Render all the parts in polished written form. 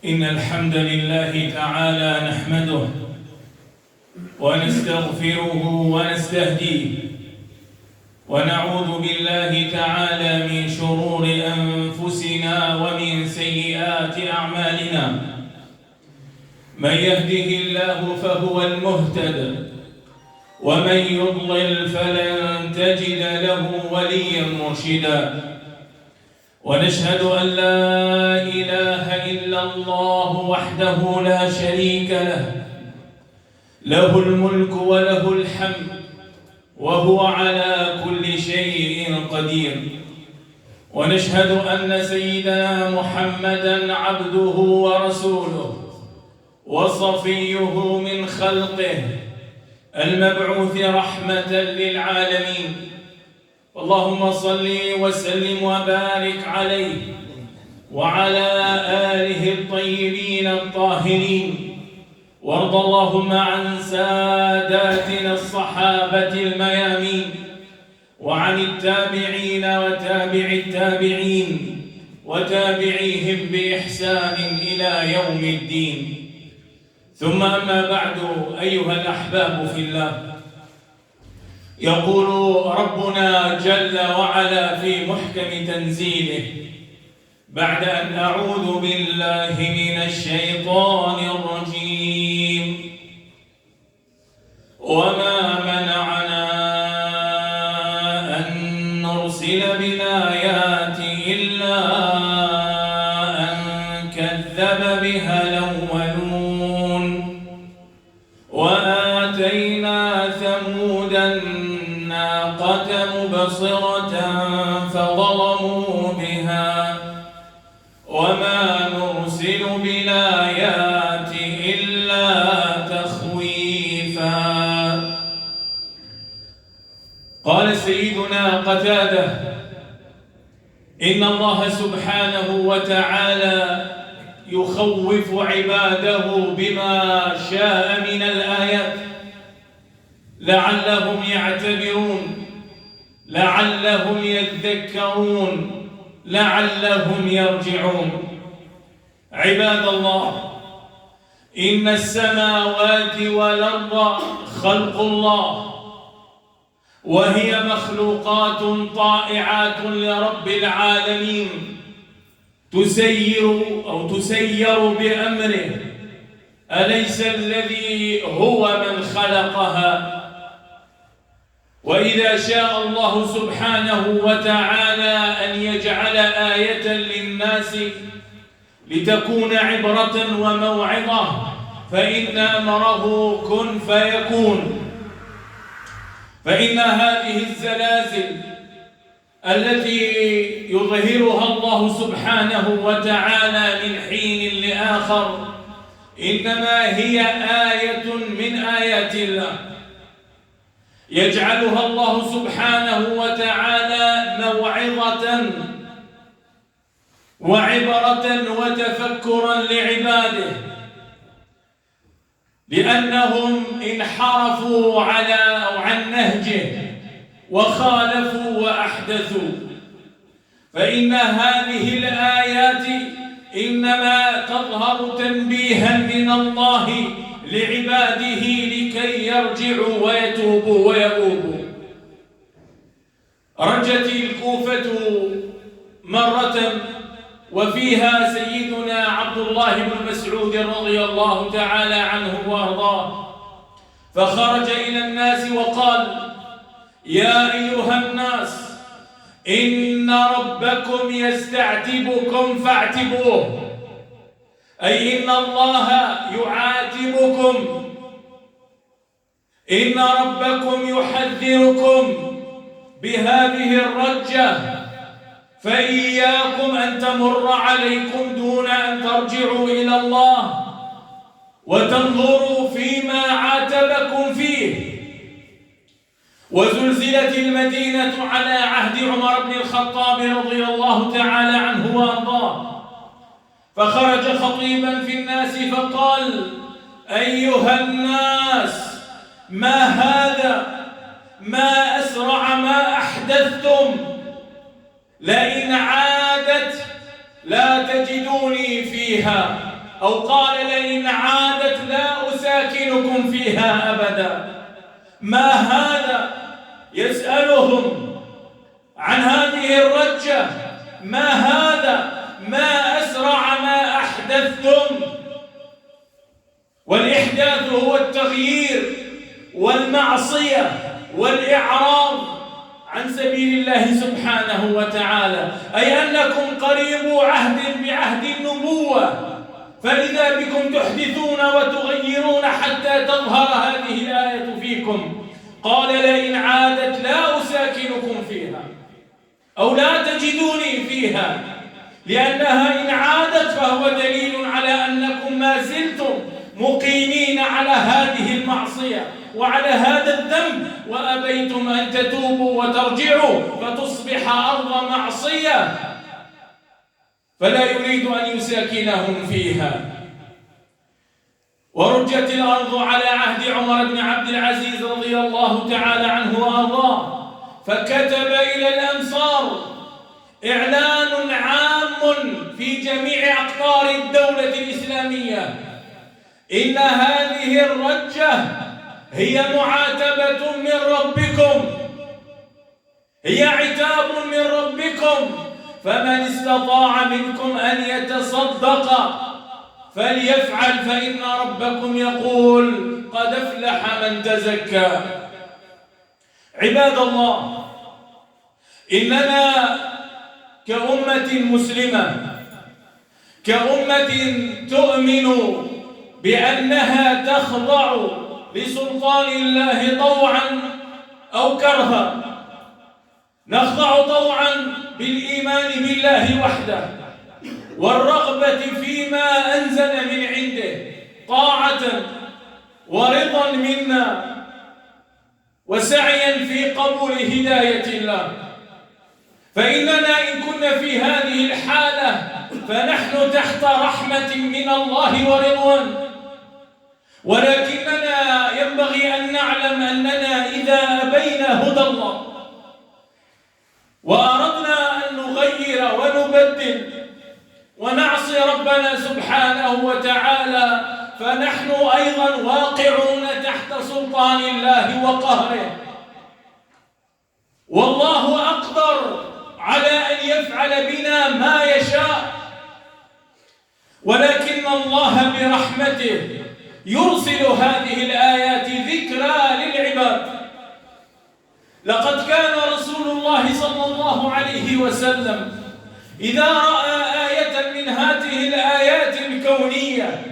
إن الحمد لله تعالى نحمده ونستغفره ونستهديه ونعوذ بالله تعالى من شرور أنفسنا ومن سيئات أعمالنا. من يهده الله فهو المهتد ومن يضلل فلن تجد له وليا مرشدا. ونشهد أن لا إله إلا الله وحده لا شريك له، له الملك وله الحمد وهو على كل شيء قدير. ونشهد أن سيدنا محمدًا عبده ورسوله وصفيه من خلقه المبعوث رحمة للعالمين. اللهم صل وسلم وبارك عليه وعلى آله الطيبين الطاهرين. وارض اللهم عن ساداتنا الصحابة الميامين وعن التابعين وتابع التابعين وتابعيهم بإحسان إلى يوم الدين. ثم أما بعد، أيها الأحباب في الله، يقول ربنا جل وعلا في محكم تنزيله بعد أن أعوذ بالله من الشيطان الرجيم: وما منعنا أن نرسل بالآيات إلا أن كذب بها الأولون وآتينا ثمود الناقة مبصرة فظلموا بها وما نرسل بالآيات إلا تخويفا. قال سيدنا قتادة: إن الله سبحانه وتعالى يخوف عباده بما شاء من الآيات لعلهم يعتبرون، لعلهم يذكرون، لعلهم يرجعون. عباد الله، إن السماوات والأرض خلق الله، وهي مخلوقات طائعات لرب العالمين تسير بأمره. أليس الذي هو من خلقها؟ وإذا شاء الله سبحانه وتعالى أن يجعل آية للناس لتكون عبرة وموعظة فإن أمره كن فيكون. فإن هذه الزلازل التي يظهرها الله سبحانه وتعالى من حين لآخر إنما هي آية من آيات الله، يجعلها الله سبحانه وتعالى موعظة وعبرة وتفكرا لعباده، لأنهم انحرفوا عن نهجه وخالفوا وأحدثوا. فإن هذه الآيات إنما تظهر تنبيها من الله لعباده لكي يرجعوا ويتوبوا ويؤوبوا. رجت الكوفة مرة وفيها سيدنا عبد الله بن مسعود رضي الله تعالى عنه وارضاه، فخرج إلى الناس وقال: يا أيها الناس، إن ربكم يستعتبكم فاعتبوه، أي إن الله يعاتبكم، إن ربكم يحذركم بهذه الرجة، فإياكم أن تمر عليكم دون أن ترجعوا إلى الله وتنظروا فيما عاتبكم فيه. وزلزلت المدينة على عهد عمر بن الخطاب رضي الله تعالى عنه وأرضاه، فخرج خطيبا في الناس فقال: أيها الناس، ما هذا؟ ما أسرع ما أحدثتم، لئن عادت لا تجدوني فيها. أو قال لئن عادت لا أساكنكم فيها أبدا. ما هذا؟ يسألهم عن هذه الرجة. ما هذا؟ ما أسرع ما أحدثتم. والإحداث هو التغيير والمعصية والإعراض عن سبيل الله سبحانه وتعالى، أي أنكم قريبوا عهد بعهد النبوة، فإذا بكم تحدثون وتغيرون حتى تظهر هذه الآية فيكم. قال لئن عادت لا أساكنكم فيها أو لا تجدوني فيها، لأنها إن عادت فهو دليل على أنكم ما زلتم مقيمين على هذه المعصية وعلى هذا الذنب، وأبيتم أن تتوبوا وترجعوا فتصبح أرض معصية، فلا يريد أن يساكنهم فيها. ورجت الأرض على عهد عمر بن عبد العزيز رضي الله تعالى عنه وأرضاه، فكتب إلى الأمصار إعلان عام في جميع أقطار الدولة الإسلامية: إن هذه الرجة هي معاتبة من ربكم، هي عتاب من ربكم، فمن استطاع منكم أن يتصدق فليفعل، فإن ربكم يقول قد أفلح من تزكى. عباد الله، إننا كأمة مسلمة، كأمة تؤمن بأنها تخضع لسلطان الله طوعا أو كرها، نخضع طوعا بالإيمان بالله وحده والرغبة فيما أنزل من عنده طاعة ورضا منا وسعيا في قبول هداية الله. فإننا إن كنا في هذه الحالة فنحن تحت رحمة من الله ورضوان، ولكننا ينبغي أن نعلم أننا إذا أبينا هدى الله وأردنا أن نغير ونبدل ونعصي ربنا سبحانه وتعالى فنحن أيضا واقعون تحت سلطان الله وقهره، والله أقدر على أن يفعل بنا ما يشاء، ولكن الله برحمته يرسل هذه الآيات ذكرى للعباد. لقد كان رسول الله صلى الله عليه وسلم إذا رأى آية من هذه الآيات الكونية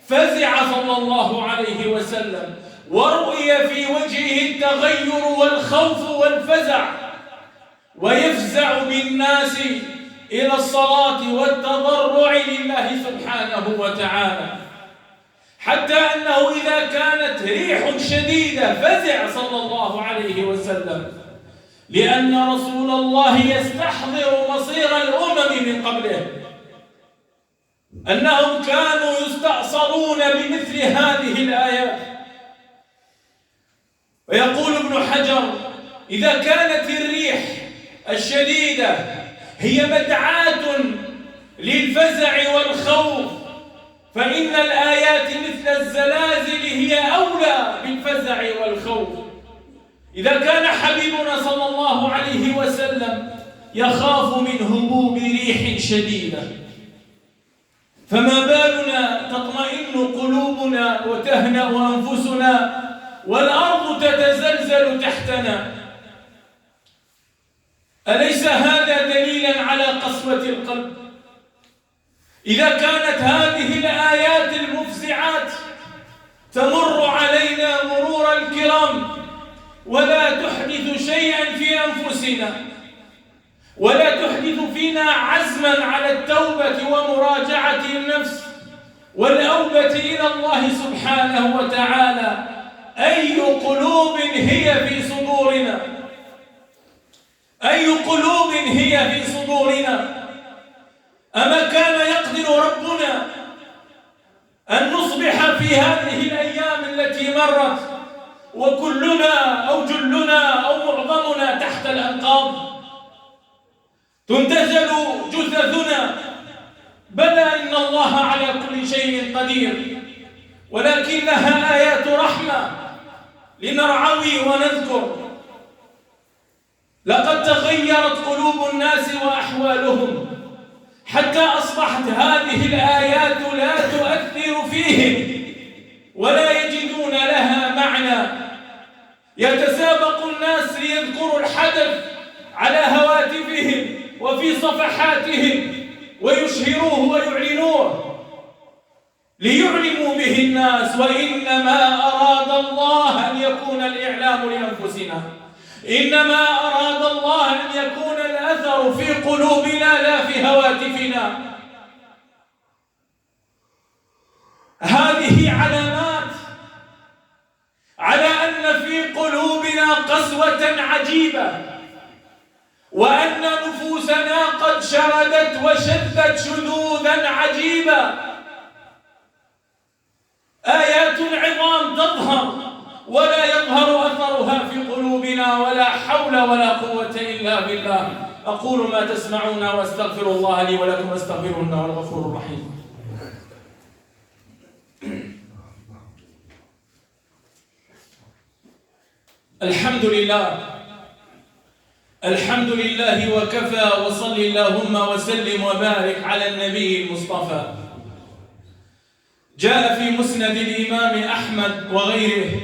فزع صلى الله عليه وسلم، ورؤي في وجهه التغير والخوف والفزع، ويفزع بالناس إلى الصلاة والتضرع لله سبحانه وتعالى، حتى أنه إذا كانت ريح شديدة فزع صلى الله عليه وسلم، لأن رسول الله يستحضر مصير الأمم من قبله، أنهم كانوا يستأصلون بمثل هذه الآيات. ويقول ابن حجر: إذا كانت الريح الشديدة هي مدعاة للفزع والخوف، فإن الآيات مثل الزلازل هي أولى بالفزع والخوف. إذا كان حبيبنا صلى الله عليه وسلم يخاف من هبوب ريح شديدة، فما بالنا تطمئن قلوبنا وتهنأ أنفسنا والأرض تتزلزل تحتنا؟ أليس هذا دليلا على قسوة القلب؟ إذا كانت هذه الآيات المفزعات تمر علينا مرور الكرام ولا تحدث شيئا في أنفسنا، ولا تحدث فينا عزما على التوبة ومراجعة النفس والأوبة إلى الله سبحانه وتعالى، أي قلوب هي في صدورنا؟ أي قلوب هي في صدورنا؟ أما كان يقدر ربنا أن نصبح في هذه الأيام التي مرت وكلنا أو جلنا أو معظمنا تحت الأنقاض، تنتزل جثثنا بلى إن الله على كل شيء قدير، ولكنها آيات رحمة لنرعوي ونذكر. لقد تغيرت قلوب الناس وأحوالهم حتى أصبحت هذه الآيات لا تؤثر فيهم ولا يجدون لها معنى. يتسابق الناس ليذكروا الحدث على هواتفهم وفي صفحاتهم ويشهروه ويعلنوه ليعلموا به الناس، وإنما أراد الله أن يكون الإعلام لأنفسنا، إنما أراد الله أن يكون الأثر في قلوبنا لا في هواتفنا. هذه علامات على أن في قلوبنا قسوة عجيبة، وأن نفوسنا قد شردت وشدت شذوذا عجيبا. آيات عظام تظهر ولا يظهر أثرها في قلوبنا، ولا حول ولا قوة إلا بالله. أقول ما تسمعون وأستغفر الله لي ولكم، واستغفروه إنه هو الغفور الرحيم. الحمد لله، الحمد لله وكفى، وصل اللهم وسلم وبارك على النبي المصطفى. جاء في مسند الإمام أحمد وغيره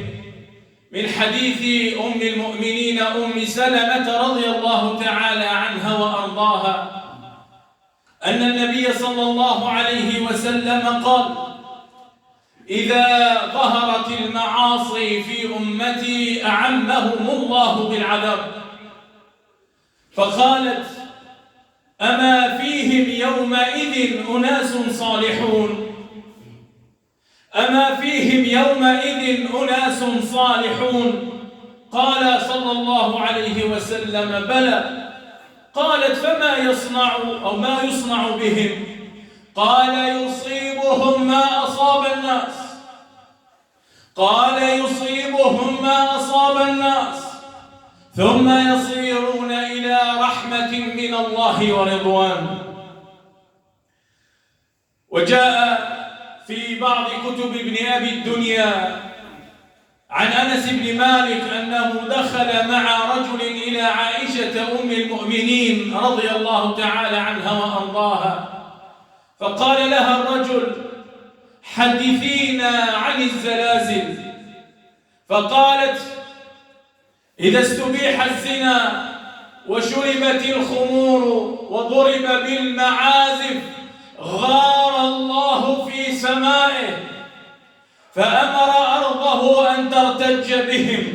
من حديث أم المؤمنين أم سلمة رضي الله تعالى عنها وأرضاها أن النبي صلى الله عليه وسلم قال: إذا ظهرت المعاصي في أمتي أعمهم الله بالعذاب. فقالت: أما فيهم يومئذ أناس صالحون؟ أما فيهم يومئذ أناس صالحون؟ قال صلى الله عليه وسلم: بلى. قالت: فما يصنع أو ما يصنع بهم؟ قال: يصيبهم ما أصاب الناس. قال: يصيبهم ما أصاب الناس ثم يصيرون إلى رحمة من الله ورضوان. وجاء في بعض كتب ابن أبي الدنيا عن أنس بن مالك أنه دخل مع رجل إلى عائشة أم المؤمنين رضي الله تعالى عنها وأرضاها، فقال لها الرجل: حدثينا عن الزلازل. فقالت: إذا استبيح الزنا وشربت الخمور وضرب بالمعازف غار الله في سمائه فأمر أرضه أن ترتج بهم،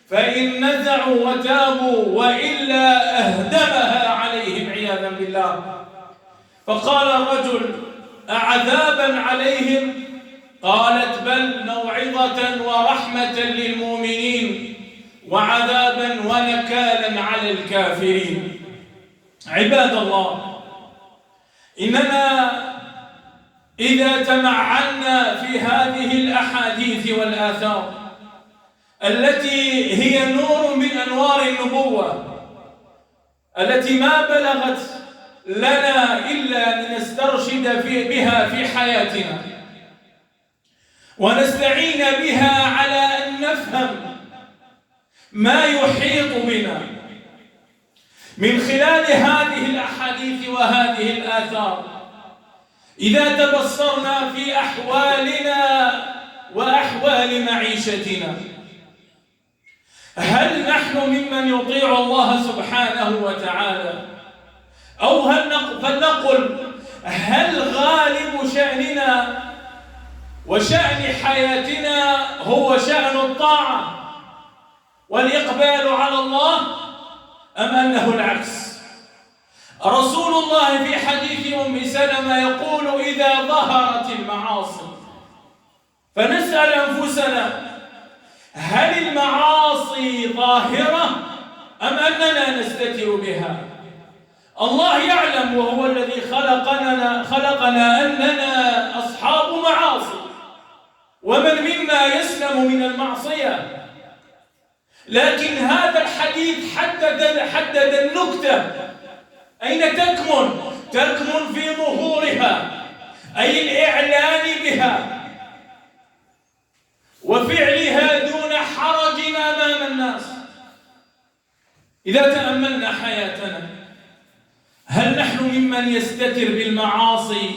فإن نزعوا وتابوا وإلا أهدمها عليهم عياذا بالله. فقال الرجل: أعذابا عليهم؟ قالت: بل موعظة ورحمة للمؤمنين وعذابا ونكالا على الكافرين. عباد الله، إننا إذا تمعنا في هذه الأحاديث والآثار التي هي نور من أنوار النبوة، التي ما بلغت لنا إلا لنسترشد بها في حياتنا ونستعين بها على أن نفهم ما يحيط بنا من خلال هذه الأحاديث وهذه الآثار. إذا تبصرنا في أحوالنا وأحوال معيشتنا، هل نحن ممن يطيع الله سبحانه وتعالى؟ أو فلنقل هل غالب شأننا وشأن حياتنا هو شأن الطاعة والإقبال على الله، أم أنه العكس؟ رسول الله في حديث أم سلمة يقول: إذا ظهرت المعاصي، فنسأل أنفسنا: هل المعاصي ظاهرة أم أننا نستتر بها؟ الله يعلم وهو الذي خلقنا أننا أصحاب معاصي، ومن منا يسلم من المعصية. لكن هذا الحديث حدد النكتة أين تكمن تكمن في ظهورها، أي الإعلان بها وفعلها دون حرج أمام الناس. إذا تأملنا حياتنا، هل نحن ممن يستتر بالمعاصي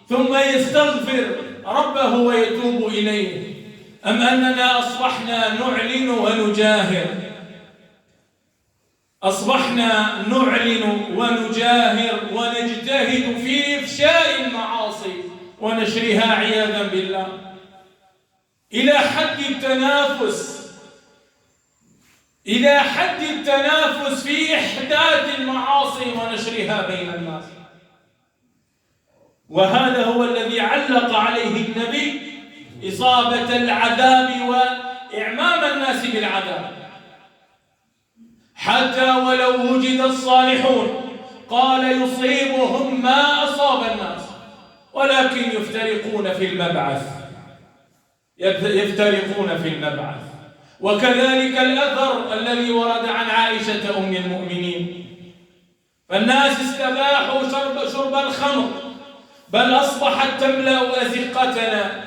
ثم يستغفر ربه ويتوب إليه، أم أننا أصبحنا نعلن ونجاهر؟ أصبحنا نعلن ونجاهر ونجتهد في إفشاء المعاصي ونشرها عياذا بالله إلى حد التنافس في إحداث المعاصي ونشرها بين الناس. وهذا هو الذي علق عليه النبي إصابة العذاب وإعمام الناس بالعذاب. حتى ولو وجد الصالحون قال يصيبهم ما أصاب الناس، ولكن يفترقون في المبعث. وكذلك الأثر الذي ورد عن عائشة أم المؤمنين، فالناس استباحوا شرب الخمر، بل أصبحت تملأ أزقتنا،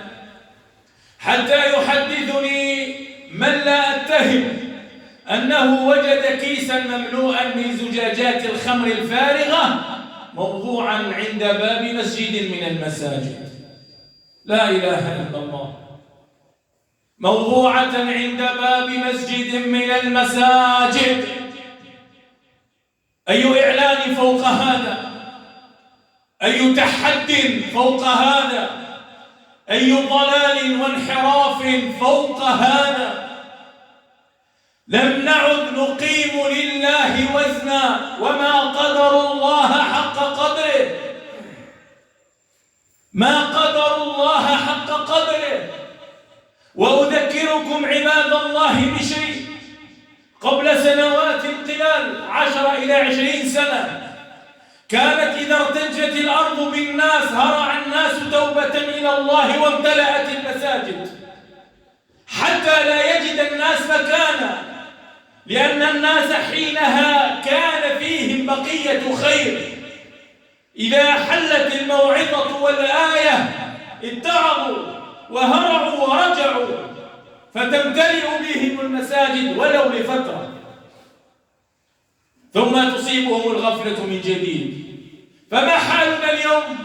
حتى يحدثني من لا أتهم أنه وجد كيسا مملوءا من زجاجات الخمر الفارغة موضوعا عند باب مسجد من المساجد. لا إله إلا الله. موضوعة عند باب مسجد من المساجد. أي إعلان فوق هذا؟ أي تحد فوق هذا؟ أي ضلال وانحراف فوق هذا؟ لم نعد نقيم لله وزنا، وما قدر الله حق قدره، ما قدر الله حق قدره. وأذكركم عباد الله بشيء، قبل سنوات قلال 10 إلى 20 سنة كانت إذا ارتجت الأرض بالناس هرع الناس توبة إلى الله وامتلأت المساجد حتى لا يجد الناس مكانا، لأن الناس حينها كان فيهم بقية خير. إذا حلت الموعظة والآية اتعظوا وهرعوا ورجعوا، فتمتلئ بهم المساجد ولو لفترة، ثم تصيبهم الغفلة من جديد. فما حالنا اليوم؟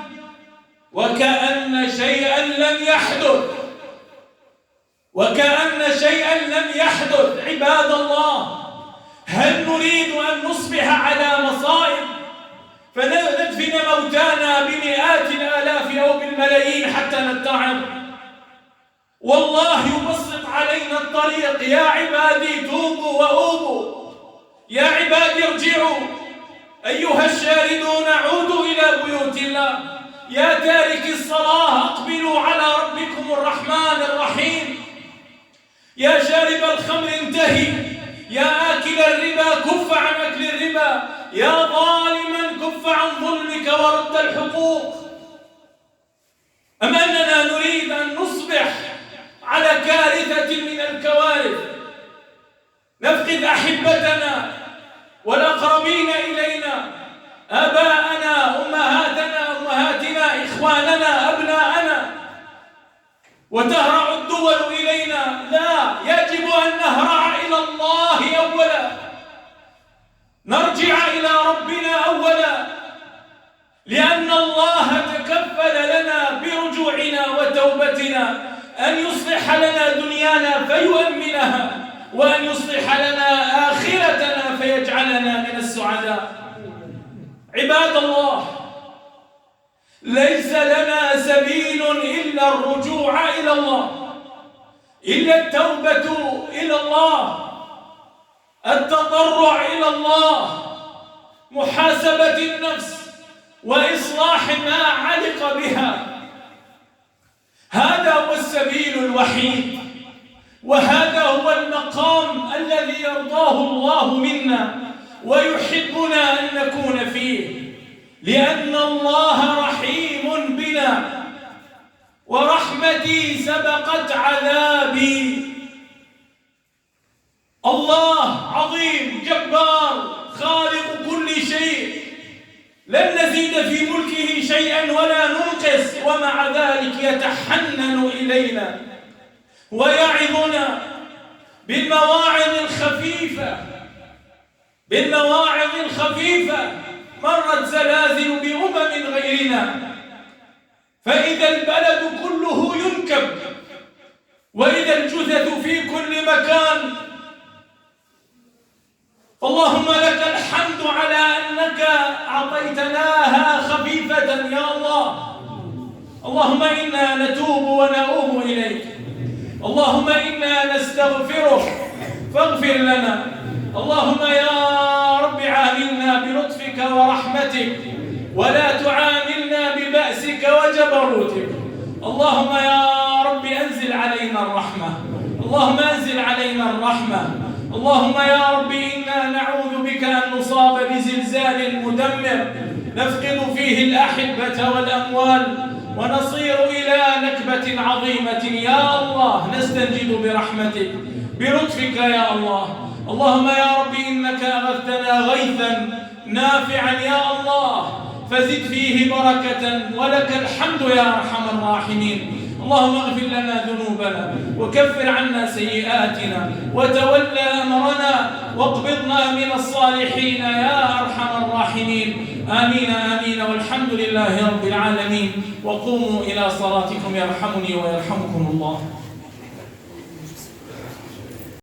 وكأن شيئا لم يحدث، وكأن شيئا لم يحدث. عباد الله، هل نريد أن نصبح على مصائب فندفن موتانا بمئات الآلاف أو بالملايين حتى نتعظ؟ والله يبسط علينا الطريق. يا عبادي توبوا وأوبوا، يا عبادي ارجعوا، أيها الشاردون عودوا إلى بيوت الله، يا تارك الصلاة أقبلوا على ربكم الرحمن الرحيم، يا شارب الخمر انتهي، يا آكل الربا كف عن أكل الربا، يا ظالما كف عن ظلمك ورد الحقوق. أم أننا نريد أن نصبح على كارثة من الكوارث، نفقد أحبتنا والأقربين إلينا، آباءنا، أمهاتنا، إخواننا، أبناءنا، وتهرع الدول إلينا؟ لا، يجب أن نهرع إلى الله أولا، نرجع إلى ربنا أولا، لأن الله تكفل لنا برجوعنا وتوبتنا أن يصلح لنا دنيانا فيؤمنها، وأن يصلح لنا آخرتنا فيجعلنا من السعداء. عباد الله، ليس لنا سبيل إلا الرجوع إلى الله، إلا التوبة إلى الله، التضرع إلى الله، محاسبة النفس وإصلاح ما علق بها. هذا هو السبيل الوحيد، وهذا هو المقام الذي يرضاه الله منا ويحبنا أن نكون فيه، لأن الله رحيم بنا، ورحمتي سبقت عذابي. الله عظيم جبار خالق كل شيء، لن نزيد في ملكه شيئا ولا ننقص، ومع ذلك يتحنن إلينا ويعظنا بالمواعظ الخفيفة. مرت زلازل بأمم غيرنا، فإذا البلد كله ينكب، وإذا الجثث في كل مكان. اللهم لك الحمد على أنك أعطيتناها خفيفة يا الله. اللهم إنا نتوب ونؤوب إليك، اللهم إنا نستغفرك فاغفر لنا. اللهم يا رب عاملنا بلطفك ورحمتك، ولا تعاملنا ببأسك وجبروتك. اللهم يا رب أنزل علينا الرحمة، اللهم أنزل علينا الرحمة. اللهم يا رب إنا نعوذ بك أن نصاب بزلزال مدمر نفقد فيه الأحبة والأموال ونصير إلى نكبة عظيمة. يا الله نستنجد برحمتك بلطفك يا الله. اللهم يا رب إنك أغثتنا غيثا نافعا يا الله، فزد فيه بركة، ولك الحمد يا أرحم الراحمين. اللهم اغفر لنا ذنوبنا وكفر عنا سيئاتنا وتولى أمرنا واقبضنا من الصالحين يا أرحم الراحمين. آمين آمين، والحمد لله رب العالمين. وقوموا إلى صلاتكم يرحمني ويرحمكم الله.